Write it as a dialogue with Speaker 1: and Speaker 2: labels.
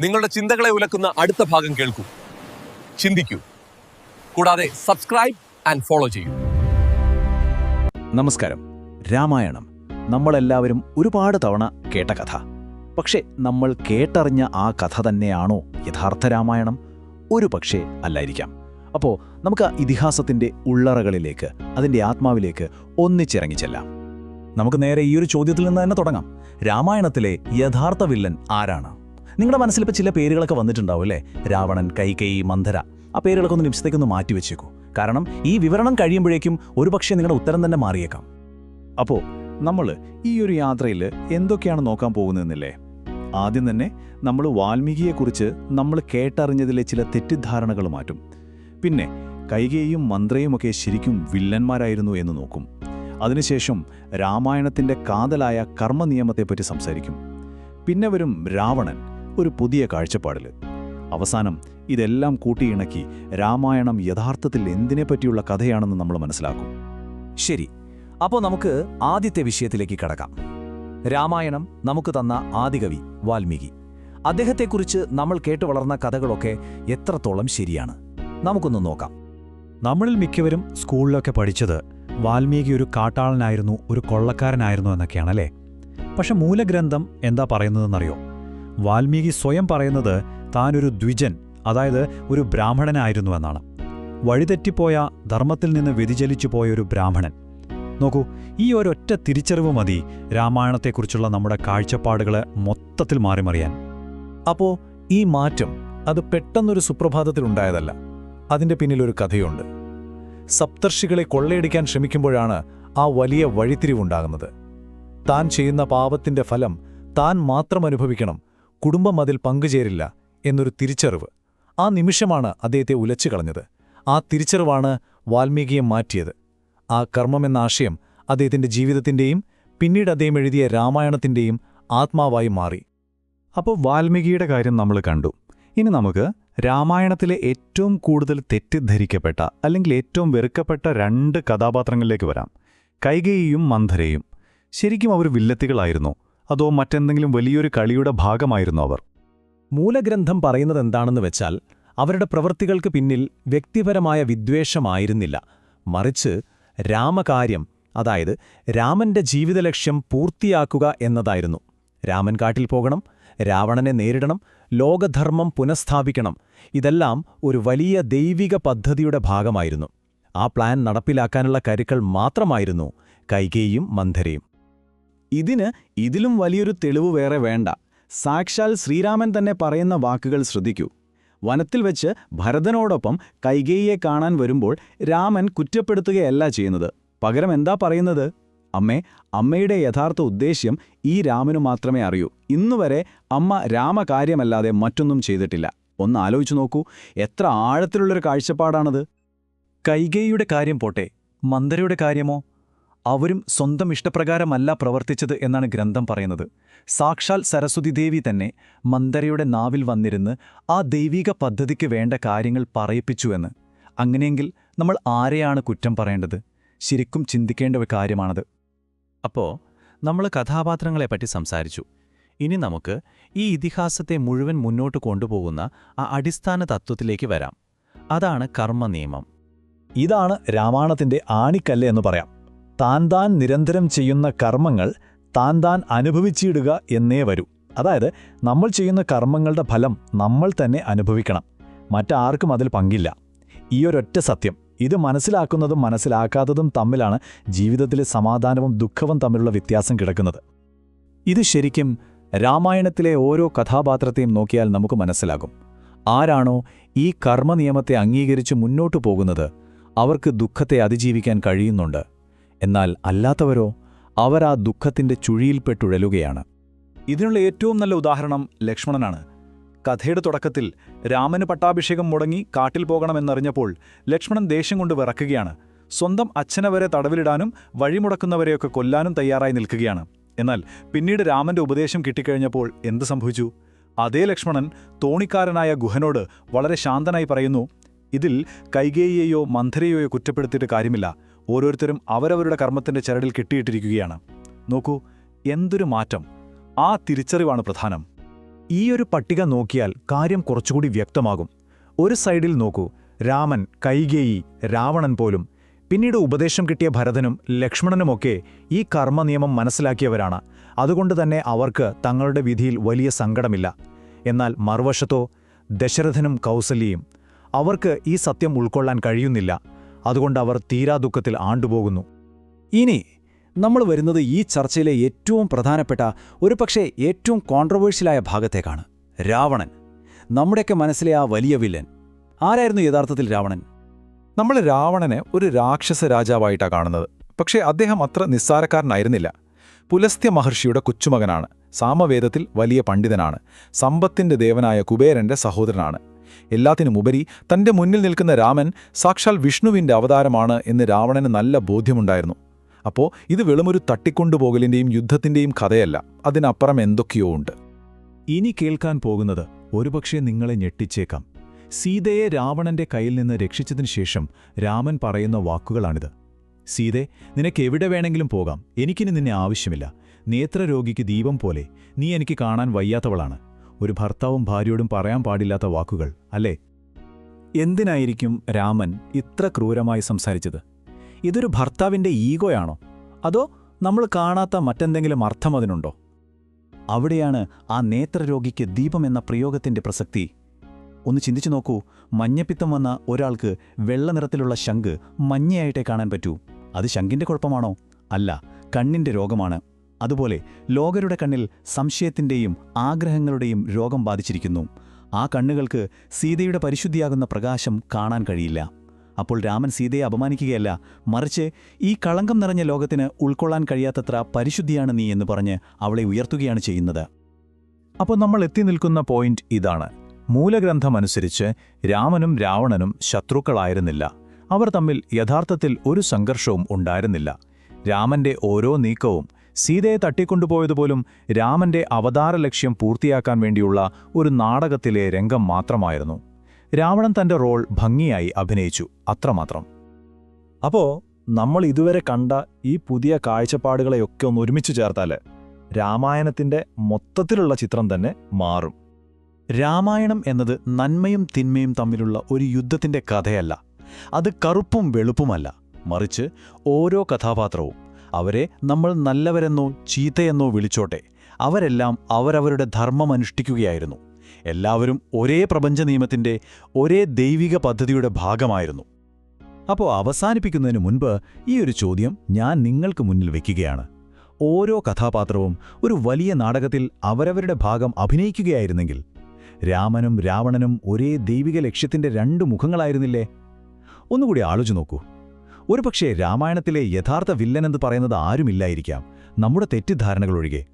Speaker 1: നിങ്ങളുടെ ചിന്തകളെ ഉലക്കുന്ന അടുത്ത ഭാഗം കേൾക്കൂ, ചിന്തിക്കൂ, കൂടാതെ സബ്സ്ക്രൈബ് ആൻഡ് ഫോളോ ചെയ്യൂ.
Speaker 2: നമസ്കാരം. രാമായണം നമ്മളെല്ലാവരും ഒരുപാട് തവണ കേട്ട കഥ. പക്ഷേ നമ്മൾ കേട്ടറിഞ്ഞ ആ കഥ തന്നെയാണോ യഥാർത്ഥ രാമായണം? ഒരു പക്ഷേ അല്ലായിരിക്കാം. അപ്പോൾ നമുക്ക് ഇതിഹാസത്തിൻ്റെ ഉള്ളറകളിലേക്ക്, അതിൻ്റെ ആത്മാവിലേക്ക് ഒന്നിച്ചിറങ്ങിച്ചെല്ലാം. നമുക്ക് നേരെ ഈ ഒരു ചോദ്യത്തിൽ നിന്ന് തന്നെ തുടങ്ങാം. രാമായണത്തിലെ യഥാർത്ഥ വില്ലൻ ആരാണ്? നിങ്ങളുടെ മനസ്സിലിപ്പോൾ ചില പേരുകളൊക്കെ വന്നിട്ടുണ്ടാവും അല്ലേ? രാവണൻ, കൈകേയി, മന്ധര. ആ പേരുകളൊക്കെ ഒന്ന് നിമിഷത്തേക്കൊന്ന് മാറ്റിവെച്ചേക്കൂ. കാരണം ഈ വിവരണം കഴിയുമ്പോഴേക്കും ഒരുപക്ഷെ നിങ്ങളുടെ ഉത്തരം തന്നെ മാറിയേക്കാം. അപ്പോൾ നമ്മൾ ഈ ഒരു യാത്രയിൽ എന്തൊക്കെയാണ് നോക്കാൻ പോകുന്നതെന്നില്ലേ? ആദ്യം തന്നെ നമ്മൾ വാൽമീകിയെക്കുറിച്ച് നമ്മൾ കേട്ടറിഞ്ഞതിലെ ചില തെറ്റിദ്ധാരണകൾ മാറ്റും. പിന്നെ കൈകേയിയും മന്ത്രയുമൊക്കെ ശരിക്കും വില്ലന്മാരായിരുന്നു എന്ന് നോക്കും. അതിനുശേഷം രാമായണത്തിൻ്റെ കാതലായ കർമ്മനിയമത്തെപ്പറ്റി സംസാരിക്കും. പിന്നെ വരും രാവണൻ, ഒരു പുതിയ കാഴ്ചപ്പാടിൽ. അവസാനം ഇതെല്ലാം കൂട്ടിയിണക്കി രാമായണം യഥാർത്ഥത്തിൽ എന്തിനെപ്പറ്റിയുള്ള കഥയാണെന്ന് നമ്മൾ മനസ്സിലാക്കും. ശരി, അപ്പോൾ നമുക്ക് ആദ്യത്തെ വിഷയത്തിലേക്ക് കടക്കാം. രാമായണം നമുക്ക് തന്ന ആദികവി വാൽമീകി. അദ്ദേഹത്തെക്കുറിച്ച് നമ്മൾ കേട്ടു വളർന്ന കഥകളൊക്കെ എത്രത്തോളം ശരിയാണ്? നമുക്കൊന്ന് നോക്കാം.
Speaker 3: നമ്മളിൽ മിക്കവരും സ്കൂളിലൊക്കെ പഠിച്ചത് വാൽമീകി ഒരു കാട്ടാളനായിരുന്നു, ഒരു കൊള്ളക്കാരനായിരുന്നു എന്നൊക്കെയാണല്ലേ. പക്ഷെ മൂലഗ്രന്ഥം എന്താ പറയുന്നതെന്നറിയോ? വാൽമീകി സ്വയം പറയുന്നത് താനൊരു ദ്വിജൻ, അതായത് ഒരു ബ്രാഹ്മണനായിരുന്നു എന്നാണ്. വഴിതെറ്റിപ്പോയ, ധർമ്മത്തിൽ നിന്ന് വ്യതിചലിച്ചു പോയ ഒരു ബ്രാഹ്മണൻ. നോക്കൂ, ഈ ഒരൊറ്റ തിരിച്ചറിവ് മതി രാമായണത്തെക്കുറിച്ചുള്ള നമ്മുടെ കാഴ്ചപ്പാടുകളെ മൊത്തത്തിൽ മാറിമറിയാൻ.
Speaker 2: അപ്പോൾ ഈ മാറ്റം അത് പെട്ടെന്നൊരു സുപ്രഭാതത്തിലുണ്ടായതല്ല. അതിൻ്റെ പിന്നിലൊരു കഥയുണ്ട്. സപ്തർഷികളെ കൊള്ളയടിക്കാൻ ശ്രമിക്കുമ്പോഴാണ് ആ വലിയ വഴിത്തിരിവുണ്ടാകുന്നത്. താൻ ചെയ്യുന്ന പാപത്തിൻ്റെ ഫലം താൻ മാത്രം അനുഭവിക്കണം, കുടുംബം അതിൽ പങ്കുചേരില്ല എന്നൊരു തിരിച്ചറിവ്. ആ നിമിഷമാണ് അദ്ദേഹത്തെ ഉലച്ചു കളഞ്ഞത്. ആ തിരിച്ചറിവാണ് വാൽമീകിയെ മാറ്റിയത്. ആ കർമ്മമെന്ന ആശയം അദ്ദേഹത്തിൻ്റെ ജീവിതത്തിൻ്റെയും പിന്നീട് അദ്ദേഹം എഴുതിയ രാമായണത്തിൻ്റെയും ആത്മാവായി മാറി.
Speaker 3: അപ്പോൾ വാൽമീകിയുടെ കാര്യം നമ്മൾ കണ്ടു. ഇനി നമുക്ക് രാമായണത്തിലെ ഏറ്റവും കൂടുതൽ തെറ്റിദ്ധരിക്കപ്പെട്ട അല്ലെങ്കിൽ ഏറ്റവും വെറുക്കപ്പെട്ട രണ്ട് കഥാപാത്രങ്ങളിലേക്ക് വരാം. കൈകേയിയും മന്ധരയും. ശരിക്കും അവർ വില്ലത്തികളായിരുന്നോ, അതോ മറ്റെന്തെങ്കിലും വലിയൊരു കളിയുടെ ഭാഗമായിരുന്നോ അവർ?
Speaker 2: മൂലഗ്രന്ഥം പറയുന്നത് എന്താണെന്ന് വെച്ചാൽ, അവരുടെ പ്രവൃത്തികൾക്ക് പിന്നിൽ വ്യക്തിപരമായ വിദ്വേഷമായിരുന്നില്ല, മറിച്ച് രാമകാര്യം, അതായത് രാമന്റെ ജീവിതലക്ഷ്യം പൂർത്തിയാക്കുക എന്നതായിരുന്നു. രാമൻ കാട്ടിൽ പോകണം, രാവണനെ നേരിടണം, ലോകധർമ്മം പുനഃസ്ഥാപിക്കണം. ഇതെല്ലാം ഒരു വലിയ ദൈവിക പദ്ധതിയുടെ ഭാഗമായിരുന്നു. ആ പ്ലാൻ നടപ്പിലാക്കാനുള്ള കരുക്കൾ മാത്രമായിരുന്നു കൈകേയിയും മന്ധരയും. ഇതിലും വലിയൊരു തെളിവ് വേറെ വേണ്ട. സാക്ഷാൽ ശ്രീരാമൻ തന്നെ പറയുന്ന വാക്കുകൾ ശ്രദ്ധിക്കൂ. വനത്തിൽ വെച്ച് ഭരതനോടൊപ്പം കൈകേയിയെ കാണാൻ വരുമ്പോൾ രാമൻ കുറ്റപ്പെടുത്തുകയല്ല ചെയ്യുന്നത്. പകരം എന്താ പറയുന്നത്? അമ്മയുടെ യഥാർത്ഥ ഉദ്ദേശ്യം ഈ രാമനു മാത്രമേ അറിയൂ. ഇന്നുവരെ അമ്മ രാമകാര്യമല്ലാതെ മറ്റൊന്നും ചെയ്തിട്ടില്ല. ഒന്ന് ആലോചിച്ചു നോക്കൂ, എത്ര ആഴത്തിലുള്ളൊരു കാഴ്ചപ്പാടാണത്.
Speaker 3: കൈകേയിയുടെ കാര്യം പോട്ടെ, മന്ധരയുടെ കാര്യമോ? അവരും സ്വന്തം ഇഷ്ടപ്രകാരമല്ല പ്രവർത്തിച്ചത് എന്നാണ് ഗ്രന്ഥം പറയുന്നത്. സാക്ഷാൽ സരസ്വതി ദേവി തന്നെ മന്ധരയുടെ നാവിൽ വന്നിരുന്ന് ആ ദൈവിക പദ്ധതിക്ക് വേണ്ട കാര്യങ്ങൾ പറയിപ്പിച്ചുവെന്ന്. അങ്ങനെയെങ്കിൽ നമ്മൾ ആരെയാണ് കുറ്റം പറയേണ്ടത്? ശരിക്കും ചിന്തിക്കേണ്ട ഒരു കാര്യമാണത്.
Speaker 2: അപ്പോൾ നമ്മൾ കഥാപാത്രങ്ങളെപ്പറ്റി സംസാരിച്ചു. ഇനി നമുക്ക് ഈ ഇതിഹാസത്തെ മുഴുവൻ മുന്നോട്ട് കൊണ്ടുപോകുന്ന ആ അടിസ്ഥാന തത്വത്തിലേക്ക് വരാം. അതാണ് കർമ്മനിയമം.
Speaker 3: ഇതാണ് രാമായണത്തിൻ്റെ ആണിക്കല്ല് എന്ന് പറയാം. താൻ നിരന്തരം ചെയ്യുന്ന കർമ്മങ്ങൾ താൻ അനുഭവിച്ചിടുക എന്നേ വരൂ. അതായത് നമ്മൾ ചെയ്യുന്ന കർമ്മങ്ങളുടെ ഫലം നമ്മൾ തന്നെ അനുഭവിക്കണം, മറ്റാർക്കും അതിൽ പങ്കില്ല. ഈ ഒരൊറ്റ സത്യം, ഇത് മനസ്സിലാക്കുന്നതും മനസ്സിലാക്കാത്തതും തമ്മിലാണ് ജീവിതത്തിലെ സമാധാനവും ദുഃഖവും തമ്മിലുള്ള വ്യത്യാസം കിടക്കുന്നത്. ഇത് ശരിക്കും രാമായണത്തിലെ ഓരോ കഥാപാത്രത്തെയും നോക്കിയാൽ നമുക്ക് മനസ്സിലാകും. ആരാണോ ഈ കർമ്മനിയമത്തെ അംഗീകരിച്ച് മുന്നോട്ടു പോകുന്നത്, അവർക്ക് ദുഃഖത്തെ അതിജീവിക്കാൻ കഴിയുന്നുണ്ട്. എന്നാൽ അല്ലാത്തവരോ, അവർ ആ ദുഃഖത്തിൻ്റെ ചുഴിയിൽപ്പെട്ടുഴലുകയാണ്.
Speaker 2: ഇതിനുള്ള ഏറ്റവും നല്ല ഉദാഹരണം ലക്ഷ്മണനാണ്. കഥയുടെ തുടക്കത്തിൽ രാമന് പട്ടാഭിഷേകം മുടങ്ങി കാട്ടിൽ പോകണമെന്നറിഞ്ഞപ്പോൾ ലക്ഷ്മണൻ ദേഷ്യം കൊണ്ട് വിറക്കുകയാണ്. സ്വന്തം അച്ഛനെ വരെ തടവിലിടാനും വഴിമുടക്കുന്നവരെയൊക്കെ കൊല്ലാനും തയ്യാറായി നിൽക്കുകയാണ്. എന്നാൽ പിന്നീട് രാമന്റെ ഉപദേശം കിട്ടിക്കഴിഞ്ഞപ്പോൾ എന്ത് സംഭവിച്ചു? അതേ ലക്ഷ്മണൻ തോണിക്കാരനായ ഗുഹനോട് വളരെ ശാന്തനായി പറയുന്നു, ഇതിൽ കൈകേയിയെയോ മന്ധരയെയോ കുറ്റപ്പെടുത്തിയിട്ട് കാര്യമില്ല, ഓരോരുത്തരും അവരവരുടെ കർമ്മത്തിന്റെ ചരടിൽ കെട്ടിയിട്ടിരിക്കുകയാണ്. നോക്കൂ, എന്തൊരു മാറ്റം! ആ തിരിച്ചറിവാണ് പ്രധാനം.
Speaker 3: ഈയൊരു പട്ടിക നോക്കിയാൽ കാര്യം കുറച്ചുകൂടി വ്യക്തമാകും. ഒരു സൈഡിൽ നോക്കൂ, രാമൻ, കൈകേയി, രാവണൻ പോലും. പിന്നീട് ഉപദേശം കിട്ടിയ ഭരതനും ലക്ഷ്മണനുമൊക്കെ ഈ കർമ്മനിയമം മനസ്സിലാക്കിയവരാണ്. അതുകൊണ്ട് തന്നെ അവർക്ക് തങ്ങളുടെ വിധിയിൽ വലിയ സങ്കടമില്ല. എന്നാൽ മറുവശത്തോ ദശരഥനും കൗസല്യയും, അവർക്ക് ഈ സത്യം ഉൾക്കൊള്ളാൻ കഴിയുന്നില്ല. അതുകൊണ്ട് അവർ തീരാദുഃഖത്തിൽ ആണ്ടുപോകുന്നു.
Speaker 2: ഇനി നമ്മൾ വരുന്നത് ഈ ചർച്ചയിലെ ഏറ്റവും പ്രധാനപ്പെട്ട, ഒരുപക്ഷേ ഏറ്റവും കോൺട്രവേഴ്ഷ്യലായ ഭാഗത്തേക്കാണ്. രാവണൻ, നമ്മുടെയൊക്കെ മനസ്സിലെ ആ വലിയ വില്ലൻ. ആരായിരുന്നു യഥാർത്ഥത്തിൽ രാവണൻ?
Speaker 4: നമ്മൾ രാവണനെ ഒരു രാക്ഷസ രാജാവായിട്ടാണ് കാണുന്നത്. പക്ഷേ അദ്ദേഹം അത്ര നിസ്സാരക്കാരനായിരുന്നില്ല. പുലസ്ത്യ മഹർഷിയുടെ കൊച്ചുമകനാണ്. സാമവേദത്തിൽ വലിയ പണ്ഡിതനാണ്. സമ്പത്തിന്റെ ദേവനായ കുബേരന്റെ സഹോദരനാണ്. എല്ലാത്തിനുമുപരി തന്റെ മുന്നിൽ നിൽക്കുന്ന രാമൻ സാക്ഷാൽ വിഷ്ണുവിന്റെ അവതാരമാണ് എന്ന് രാവണന് നല്ല ബോധ്യമുണ്ടായിരുന്നു. അപ്പോൾ ഇത് വെളുമൊരു തട്ടിക്കൊണ്ടുപോകലിന്റെയും യുദ്ധത്തിന്റെയും കഥയല്ല, അതിനപ്പുറം എന്തൊക്കെയോ ഉണ്ട്.
Speaker 3: ഇനി കേൾക്കാൻ പോകുന്നത് ഒരുപക്ഷെ നിങ്ങളെ ഞെട്ടിച്ചേക്കാം. സീതയെ രാവണന്റെ കയ്യിൽ നിന്ന് രക്ഷിച്ചതിനു ശേഷം രാമൻ പറയുന്ന വാക്കുകളാണിത്. സീതേ, നിനക്ക് എവിടെ വേണമെങ്കിലും പോകാം, എനിക്കിനി നിന്നെ ആവശ്യമില്ല. നേത്രരോഗിക്ക് ദീപം പോലെ നീ എനിക്ക് കാണാൻ വയ്യാത്തവളാണ്. ഒരു ഭർത്താവും ഭാര്യയോടും പറയാൻ പാടില്ലാത്ത വാക്കുകൾ, അല്ലേ? എന്തിനായിരിക്കും രാമൻ ഇത്ര ക്രൂരമായി സംസാരിച്ചത്? ഇതൊരു ഭർത്താവിന്റെ ഈഗോയാണോ? അതോ നമ്മൾ കാണാത്ത മറ്റെന്തെങ്കിലും അർത്ഥം അതിനുണ്ടോ? അവിടെയാണ് ആ നേത്രരോഗിക്ക് ദീപം എന്ന പ്രയോഗത്തിന്റെ പ്രസക്തി. ഒന്ന് ചിന്തിച്ചു നോക്കൂ. മഞ്ഞപ്പിത്തം വന്ന ഒരാൾക്ക് വെള്ള നിറത്തിലുള്ള ശംഖ് മഞ്ഞയായിട്ടേ കാണാൻ പറ്റൂ. അത് ശംഖിന്റെ കുഴപ്പമാണോ? അല്ല, കണ്ണിന്റെ രോഗമാണ്. അതുപോലെ ലോകരുടെ കണ്ണിൽ സംശയത്തിന്റെയും ആഗ്രഹങ്ങളുടെയും രോഗം ബാധിച്ചിരിക്കുന്നു. ആ കണ്ണുകൾക്ക് സീതയുടെ പരിശുദ്ധിയാകുന്ന പ്രകാശം കാണാൻ കഴിയില്ല. അപ്പോൾ രാമൻ സീതയെ അപമാനിക്കുകയല്ല, മറിച്ച് ഈ കളങ്കം നിറഞ്ഞ ലോകത്തിന് ഉൾക്കൊള്ളാൻ കഴിയാത്തത്ര പരിശുദ്ധിയാണ് നീ എന്ന് പറഞ്ഞ് അവളെ ഉയർത്തുകയാണ് ചെയ്യുന്നത്.
Speaker 4: അപ്പോൾ നമ്മൾ എത്തി നിൽക്കുന്ന പോയിന്റ് ഇതാണ്. മൂലഗ്രന്ഥമനുസരിച്ച് രാമനും രാവണനും ശത്രുക്കളായിരുന്നില്ല. അവർ തമ്മിൽ യഥാർത്ഥത്തിൽ ഒരു സംഘർഷവും ഉണ്ടായിരുന്നില്ല. രാമന്റെ ഓരോ നീക്കവും സീതയെ തട്ടിക്കൊണ്ടുപോയതുപോലും രാമന്റെ അവതാര ലക്ഷ്യം പൂർത്തിയാക്കാൻ വേണ്ടിയുള്ള ഒരു നാടകത്തിലെ രംഗം മാത്രമായിരുന്നു. രാവണൻ തന്റെ റോൾ ഭംഗിയായി അഭിനയിച്ചു, അത്രമാത്രം.
Speaker 3: അപ്പോ നമ്മൾ ഇതുവരെ കണ്ട ഈ പുതിയ കാഴ്ചപ്പാടുകളെയൊക്കെ ഒന്ന് ഒരുമിച്ച് ചേർത്താൽ രാമായണത്തിന്റെ മൊത്തത്തിലുള്ള ചിത്രം തന്നെ മാറും. രാമായണം എന്നത് നന്മയും തിന്മയും തമ്മിലുള്ള ഒരു യുദ്ധത്തിന്റെ കഥയല്ല. അത് കറുപ്പും വെളുപ്പുമല്ല, മറിച്ച് ഓരോ കഥാപാത്രവും, അവരെ നമ്മൾ നല്ലവരെന്നോ ചീത്തയെന്നോ വിളിച്ചോട്ടെ, അവരെല്ലാം അവരവരുടെ ധർമ്മമനുഷ്ഠിക്കുകയായിരുന്നു. എല്ലാവരും ഒരേ പ്രപഞ്ച നിയമത്തിന്റെ, ഒരേ ദൈവിക പദ്ധതിയുടെ ഭാഗമായിരുന്നു. അപ്പോൾ അവസാനിപ്പിക്കുന്നതിന് മുൻപ് ഈ ഒരു ചോദ്യം ഞാൻ നിങ്ങൾക്ക് മുന്നിൽ വയ്ക്കുകയാണ്. ഓരോ കഥാപാത്രവും ഒരു വലിയ നാടകത്തിൽ അവരവരുടെ ഭാഗം അഭിനയിക്കുകയായിരുന്നെങ്കിൽ രാമനും രാവണനും ഒരേ ദൈവിക ലക്ഷ്യത്തിന്റെ രണ്ട് മുഖങ്ങളായിരുന്നില്ലേ? ഒന്നുകൂടി ആലോചിച്ച് നോക്കൂ. ഒരുപക്ഷേ രാമായണത്തിലെ യഥാർത്ഥ വില്ലനെന്ന് പറയുന്നത് ആരുമില്ലായിരിക്കാം, നമ്മുടെ തെറ്റിദ്ധാരണകളൊഴികെ.